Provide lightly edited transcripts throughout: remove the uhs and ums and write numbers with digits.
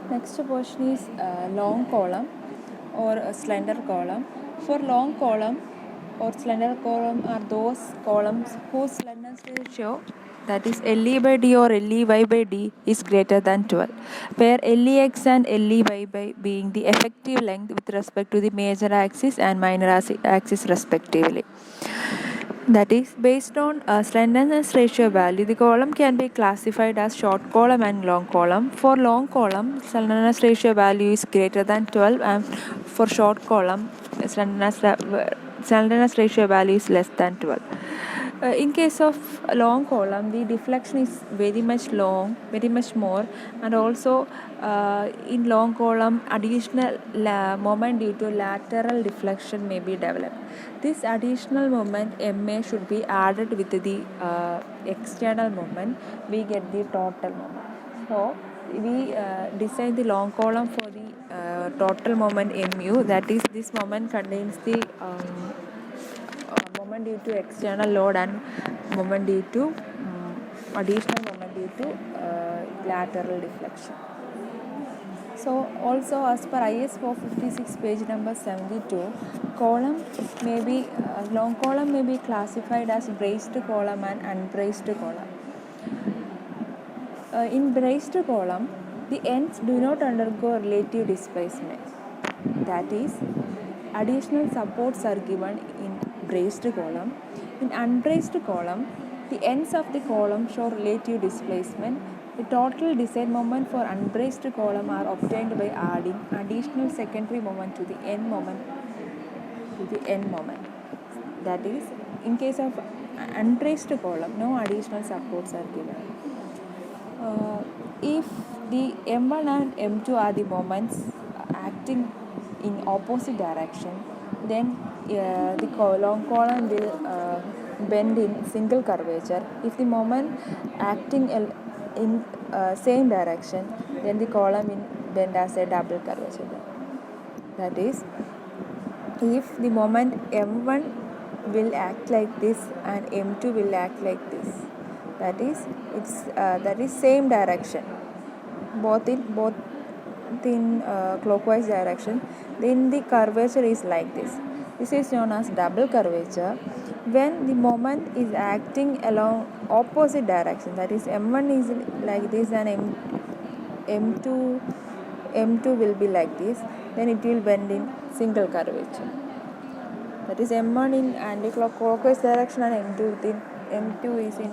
Next portion is long column or a slender column. For long column or slender column are those columns whose slenderness ratio, that is LE by D or LEY by D, is greater than 12, where LEX and LEY by being the effective length with respect to the major axis and minor axis respectively. That is, based on slenderness ratio value, the column can be classified as short column and long column. For long column, slenderness ratio value is greater than 12, and for short column, slenderness ratio value is less than 12. In case of long column, the deflection is very much more, and also in long column, additional moment due to lateral deflection may be developed. This additional moment MA should be added with the external moment. We get the total moment. So we design the long column for the total moment MU. That is, this moment contains the moment due to external load and moment due to additional moment due to lateral deflection. So also, as per IS 456 page number 72, column may be long column may be classified as braced column and unbraced column. In braced column, the ends do not undergo relative displacement. That is, additional supports are given in braced column. In unbraced column, the ends of the column show relative displacement. The total design moment for unbraced column are obtained by adding additional secondary moment to the end moment. That is, in case of unbraced column, no additional supports are given. If the M1 and M2 are the moments acting in opposite direction, then the long column will bend in single curvature. If the moment acting in same direction, then the column will bend as a double curvature. That is, if the moment M1 will act like this and M2 will act like this, that is same direction, both in clockwise direction, then the curvature is like this. This is known as double curvature. When the moment is acting along opposite direction, that is M1 is like this and M2 will be like this, then it will bend in single curvature. That is, M1 in anti-clockwise direction and M2 is in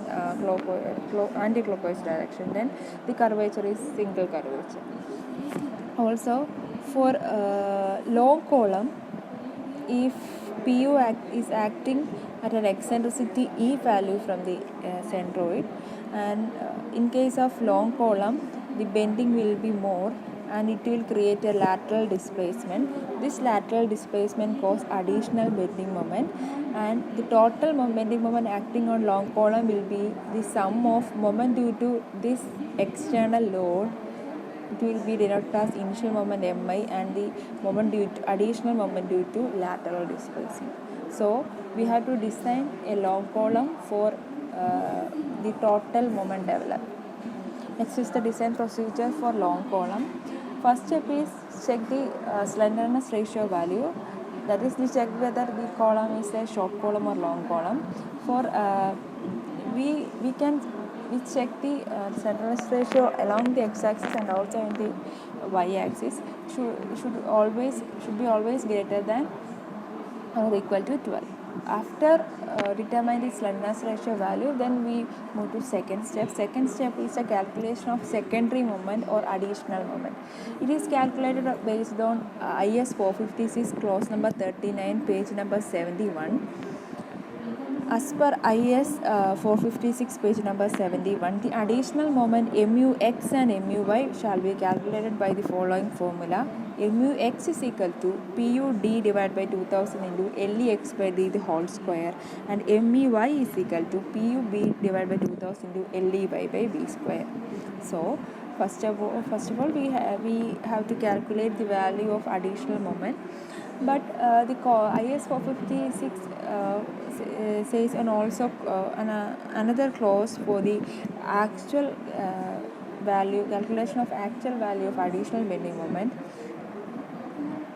anti-clockwise direction, then the curvature is single curvature. Also, for long column, if PU is acting at an eccentricity E value from the centroid, and in case of long column, the bending will be more and it will create a lateral displacement. This lateral displacement causes additional bending moment, and the total bending moment acting on long column will be the sum of moment due to this external load. It will be denoted as initial moment Mi and the moment due to additional moment due to lateral displacement. So we have to design a long column for the total moment developed. Next is the design procedure for long column. First step is check the slenderness ratio value. That is, we check whether the column is a short column or long column. For we check the slenderness ratio along the x-axis and also in the y-axis should be always greater than or equal to 12. After determining the slenderness ratio value, then we move to second step. Second step is a calculation of secondary moment or additional moment. It is calculated based on IS 456 clause number 39, page number 71. As per IS 456 page number 71, the additional moment MUX and MUY shall be calculated by the following formula. MUX is equal to PUD divided by 2000 into LEX by D the whole square, and MUY is equal to PUB divided by 2000 into LEY by B square. So first of all we have to calculate the value of additional moment, but the IS 456 says, and also another clause for the actual calculation of actual value of additional bending moment.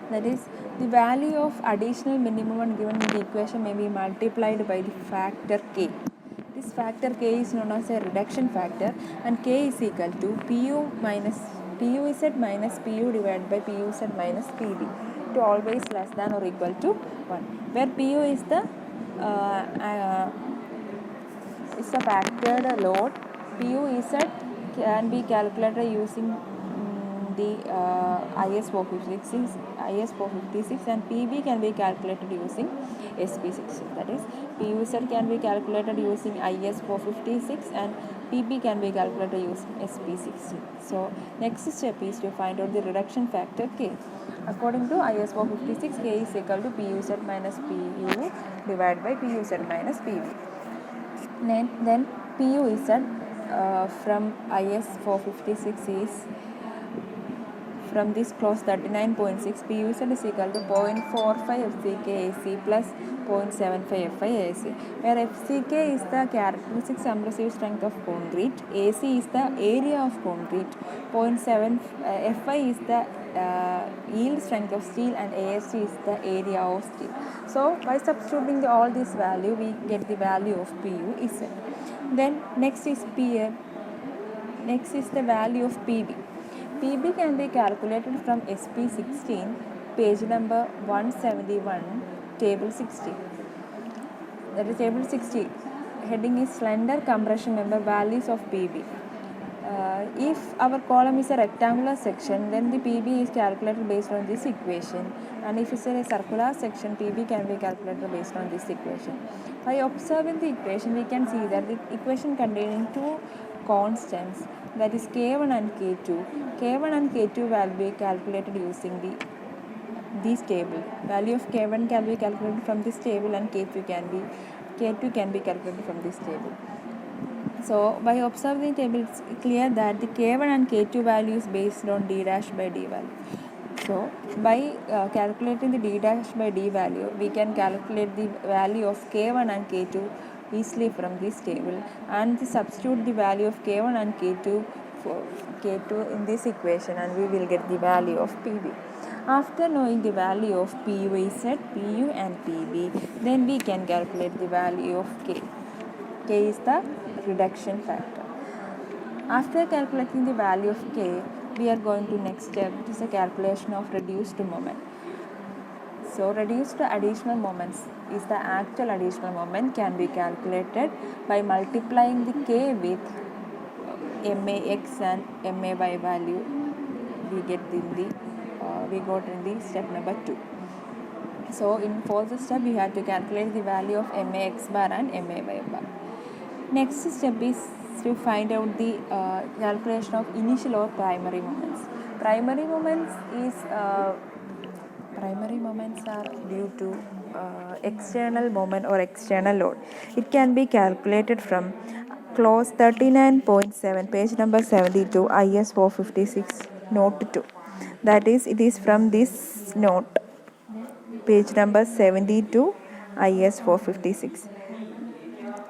That is, the value of additional bending moment given in the equation may be multiplied by the factor k. This factor k is known as a reduction factor, and k is equal to PUZ minus PU divided by PUZ minus PB, to always less than or equal to 1, where PU is the factored load. PUZ can be calculated using the IS456 and PB can be calculated using SP60. That is, PUZ can be calculated using IS456 and PB can be calculated using SP60. So next step is to find out the reduction factor K. According to IS456, K is equal to PUZ minus PU divided by PUZ minus PB. Then PUZ from IS456 is, from this clause 39.6, PUZ is equal to 0.45 FCK AC plus 0.75 FI AC, where FCK is the characteristic compressive strength of concrete, AC is the area of concrete, 0.7 FI is the yield strength of steel, and AST is the area of steel. So by substituting all this value, we get the value of PUZ. Then next is the value of PB. PB can be calculated from SP16, page number 171, table 60. That is table 60. Heading is slender compression member values of PB. If our column is a rectangular section, then the PB is calculated based on this equation, and if it's a circular section, PB can be calculated based on this equation. By observing the equation, we can see that the equation containing two constants, that is K1 and K2. K1 and K2 will be calculated using this table. Value of K1 can be calculated from this table, and K2 can be calculated from this table. So by observing the table, it's clear that the K1 and K2 value is based on D dash by D value. So by calculating the D dash by D value, we can calculate the value of K1 and K2 easily from this table, and substitute the value of K1 and K2 for K2 in this equation, and we will get the value of PB. After knowing the value of PUZ, PU and PB, then we can calculate the value of K. K is the reduction factor. After calculating the value of K, we are going to next step, which is a calculation of reduced moment. So reduced additional moments is the actual additional moment, can be calculated by multiplying the K with MAX and MAY value we got in the step number 2. So for the step, we have to calculate the value of MAX bar and MAY bar. Next step is to find out the calculation of initial or primary moments. Primary moments are due to external moment or external load. It can be calculated from clause 39.7, page number 72, IS 456, note 2. That is, it is from this note, page number 72, IS 456.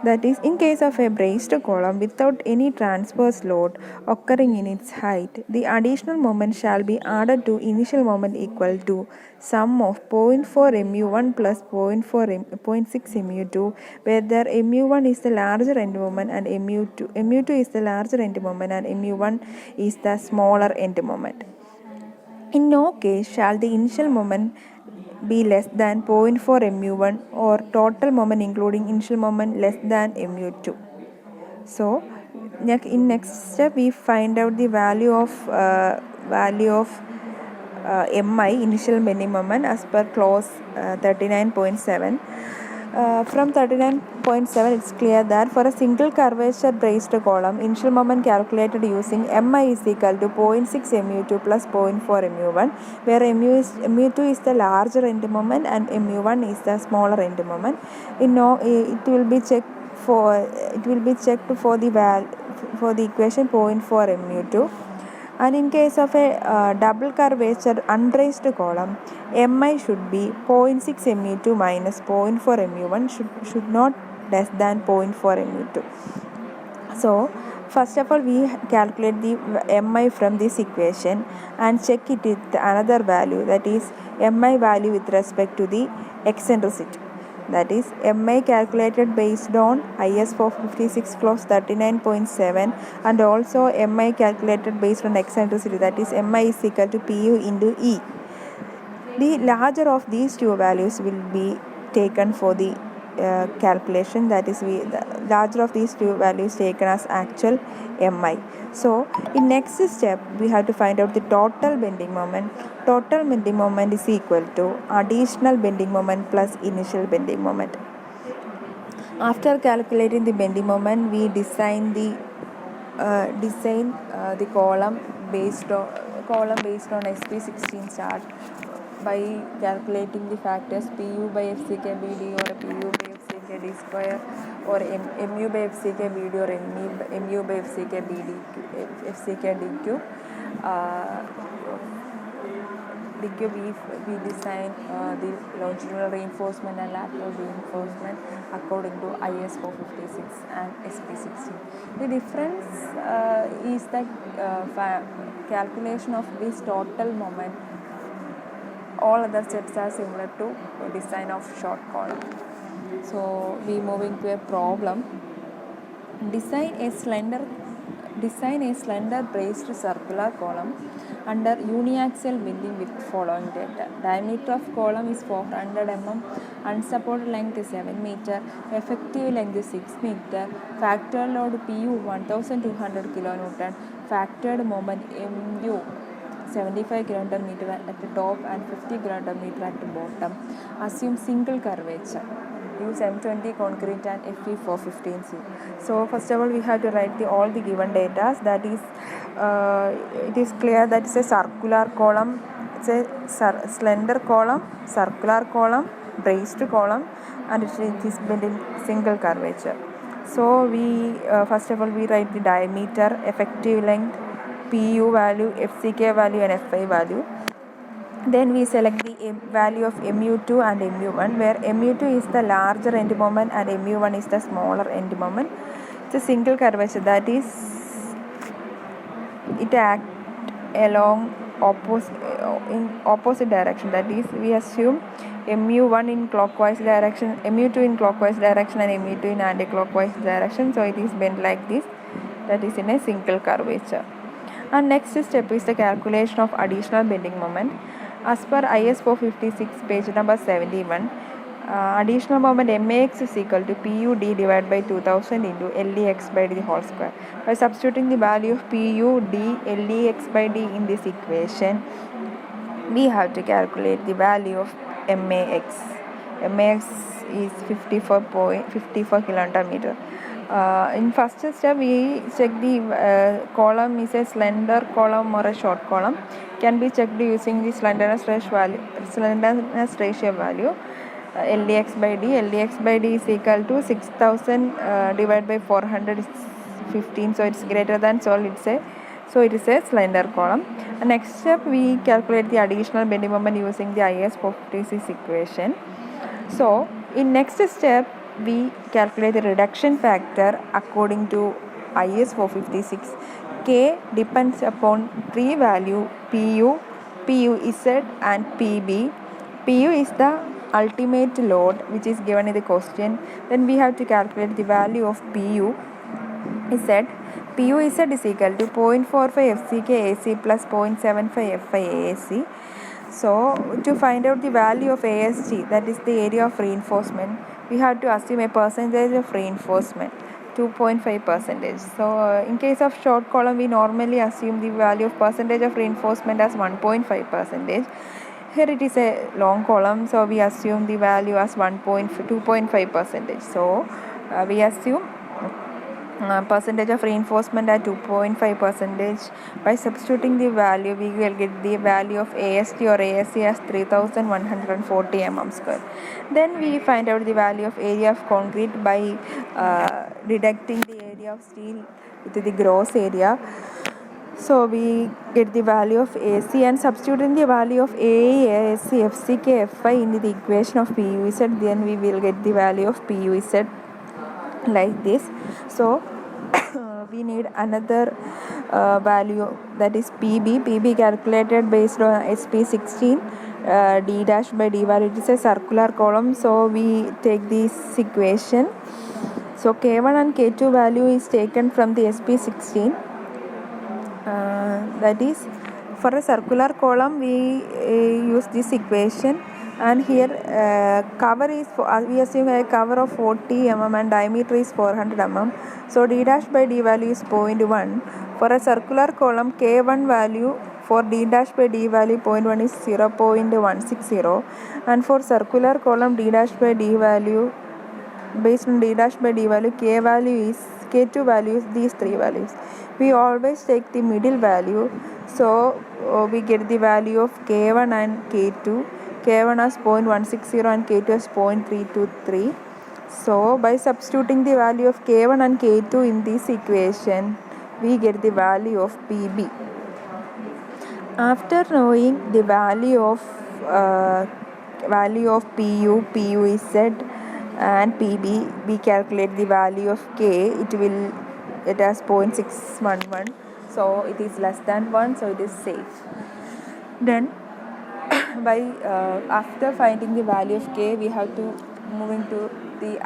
That is, in case of a braced column without any transverse load occurring in its height, the additional moment shall be added to initial moment equal to sum of 0.4 mu1 plus 0.6 mu2, where there mu1 is the larger end moment and mu2 is the larger end moment and mu1 is the smaller end moment. In no case shall the initial moment be less than 0.4 mu1 or total moment including initial moment less than mu2. So in next step, we find out the value of MI, initial bending moment, as per clause 39.7. From 39.7, it's clear that for a single curvature braced column, initial moment calculated using MI is equal to 0.6 mu2 plus 0.4 mu1, where mu2 is the larger end moment and mu1 is the smaller end moment. It will be checked for the equation 0.4 mu2. And in case of a double curvature unbraced column, MI should be 0.6 mu2 minus 0.4 mu1, should not less than 0.4 mu2. So First of all, we calculate the mi from this equation and check it with another value, that is mi value with respect to the eccentricity. That is mi calculated based on IS 456 clause 39.7 and also mi calculated based on eccentricity, that is mi is equal to pu into E. The larger of these two values will be taken for the calculation, that is the larger of these two values taken as actual mi. So in next step we have to find out the total bending moment. Total bending moment is equal to additional bending moment plus initial bending moment. After calculating the bending moment, we design the column based on SP16 chart by calculating the factors pu by FCK BD or pu by FCK D square or mu by FCK BD or mu by FCK BD FCK DQ. We design the longitudinal reinforcement and lateral reinforcement according to IS 456 and SP16. The difference is that calculation of this total moment. All other steps are similar to design of short column. So we moving to a problem. Design a slender braced circular column under uniaxial bending with following data. Diameter of column is 400 mm, unsupported length is 7 meter, effective length is 6 meter, factor load pu 1200 kN, factored moment mu 75 kN at the top and 50 kN at the bottom. Assume single curvature. Use M20 concrete and Fe415C. So first of all, we have to write all the given data. That is, it is clear that it's a circular column, it's a slender column, circular column, braced column, and it is bent in single curvature. So we first of all we write the diameter, effective length, pu value, FCK value, and Fi value. Then we select the value of mu2 and mu1, where mu2 is the larger end moment and mu1 is the smaller end moment. It's a single curvature, that is it acts along opposite direction, that is we assume mu1 in clockwise direction, mu2 in clockwise direction and mu2 in anti-clockwise direction. So it is bent like this, that is in a single curvature. And next step is the calculation of additional bending moment. As per IS 456 page number 71, additional moment max is equal to PUD divided by 2000 into LEX by D whole square. By substituting the value of PUD LEX by D in this equation, we have to calculate the value of MAX. MAX is 54 kN. In first step, we check the column is a slender column or a short column. Can be checked using the slenderness ratio value. LDX by D. LDX by D is equal to 6000 divided by 400 is 15. So it's greater than, so it is a slender column. Next step, we calculate the additional bending moment using the IS 456 equation. So in next step, we calculate the reduction factor according to IS 456. K depends upon three value PU, PUZ and PB. PU is the ultimate load which is given in the question. Then we have to calculate the value of PUZ. PUZ is equal to 0.45 FCK AC plus 0.75 FI AAC. So to find out the value of ASG, that is the area of reinforcement, we have to assume a percentage of reinforcement, 2.5%. So in case of short column, we normally assume the value of percentage of reinforcement as 1.5%. Here it is a long column, so we assume the value as 2.5%. So we assume percentage of reinforcement at 2.5%. By substituting the value, we will get the value of AST or ASC as 3140 mm square. Then we find out the value of area of concrete by deducting the area of steel with the gross area. So we get the value of AC and substituting the value of AE, ASC, FCK, FI into the equation of PUZ. Then we will get the value of PUZ like this. So we need another value, that is PB. PB calculated based on SP16. D dash by D value, it is a circular column, so we take this equation. So K1 and K2 value is taken from the SP16. That is, for a circular column we use this equation, and here cover is we assume a cover of 40 mm and diameter is 400 mm. So D dash by D value is 0.1. For a circular column, K1 value for D dash by D value 0.1 is 0.160, and for circular column D dash by D value, based on D dash by D value, K2 value is these three values. We always take the middle value, so we get the value of K1 and K2. K1 as 0.160 and K2 as 0.323. So by substituting the value of K1 and K2 in this equation, we get the value of PB. After knowing the value of PU is Z, and PB, we calculate the value of K. It has 0.611, so it is less than 1, so it is safe. Then by after finding the value of K, we have to move into the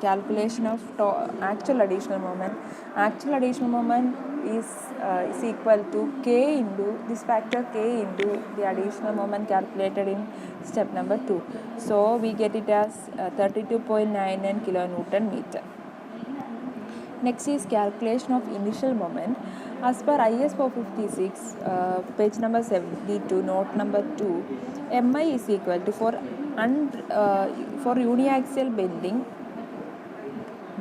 calculation of actual additional moment. Actual additional moment is equal to K into this factor K into the additional moment calculated in step number 2. So we get it as 32.99 kilonewton meter. Next is calculation of initial moment. As per IS 456, page number 72, note number 2, MI is equal to for uniaxial bending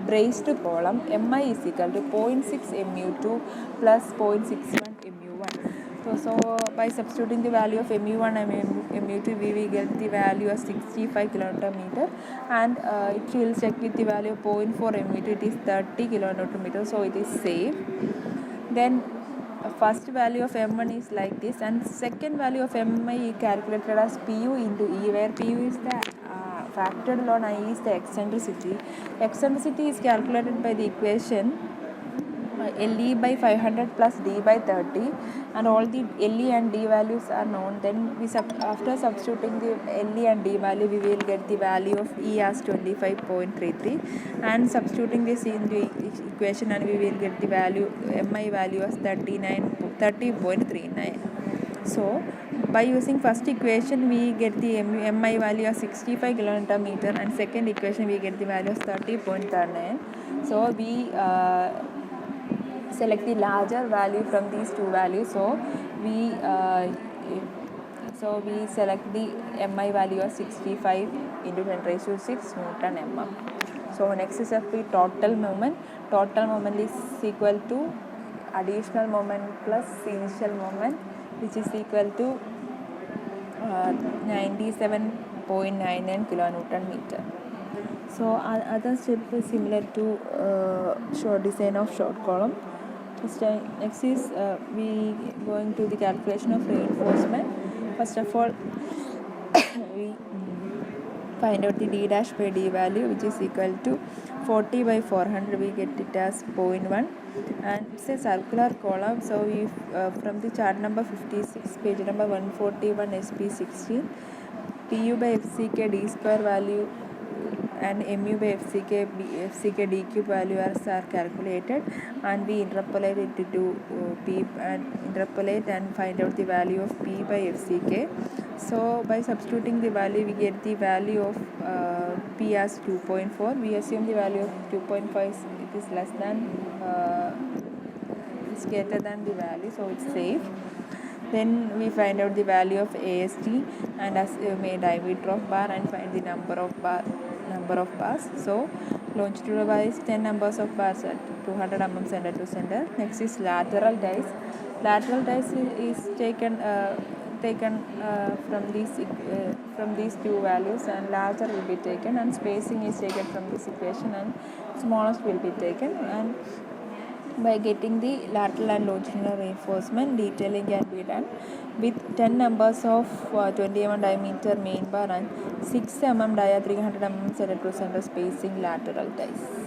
braced column, MI is equal to 0.6 mu2 plus 0.61 mu1. So by substituting the value of mu1 and mu2, we will get the value of 65 kilonewton meter, and it will check with the value of 0.4 mu2, it is 30 kilonewton meter, so it is safe. Then first value of M1 is like this, and second value of MI calculated as PU into E, where PU is the factored on I is the eccentricity. Eccentricity is calculated by the equation LE by 500 plus D by 30, and all the LE and D values are known. Then after substituting the LE and D value, we will get the value of E as 25.33, and substituting this in the equation, and we will get the value MI value as 30.39. So by using first equation, we get the MI value as 65 kilonewton meter, and second equation we get the value of 30.39. So we select the larger value from these two values. So we select the MI value as 65 into 10 raised to 6 Newton mm. So next is the total moment. Total moment is equal to additional moment plus initial moment, which is equal to 97.99 kilonewton meter. So other step is similar to short design of short column. Next is we going to the calculation of reinforcement. First of all, we find out the D dash by D value, which is equal to 40 by 400. We get it as 0.1, and it's a circular column. So we from the chart number 56, page number 141, SP16, PU by FCK D square value and mu by FCK D cube value are calculated, and we interpolate it to P and interpolate and find out the value of P by FCK. So by substituting the value, we get the value of P as 2.4. We assume the value of 2.5 is less than is greater than the value, so it's safe. Then we find out the value of AST and assume a diameter of bar and find the number of bars. So longitudinal bar is 10 numbers of bars at 200 mm center to center. Next is lateral dice. Lateral dice is taken from these two values, and larger will be taken, and spacing is taken from this equation, and smallest will be taken. And by getting the lateral and longitudinal reinforcement, detailing can be done with 10 numbers of 20 mm diameter main bar and 6 mm dia 300 mm center to center spacing lateral dice.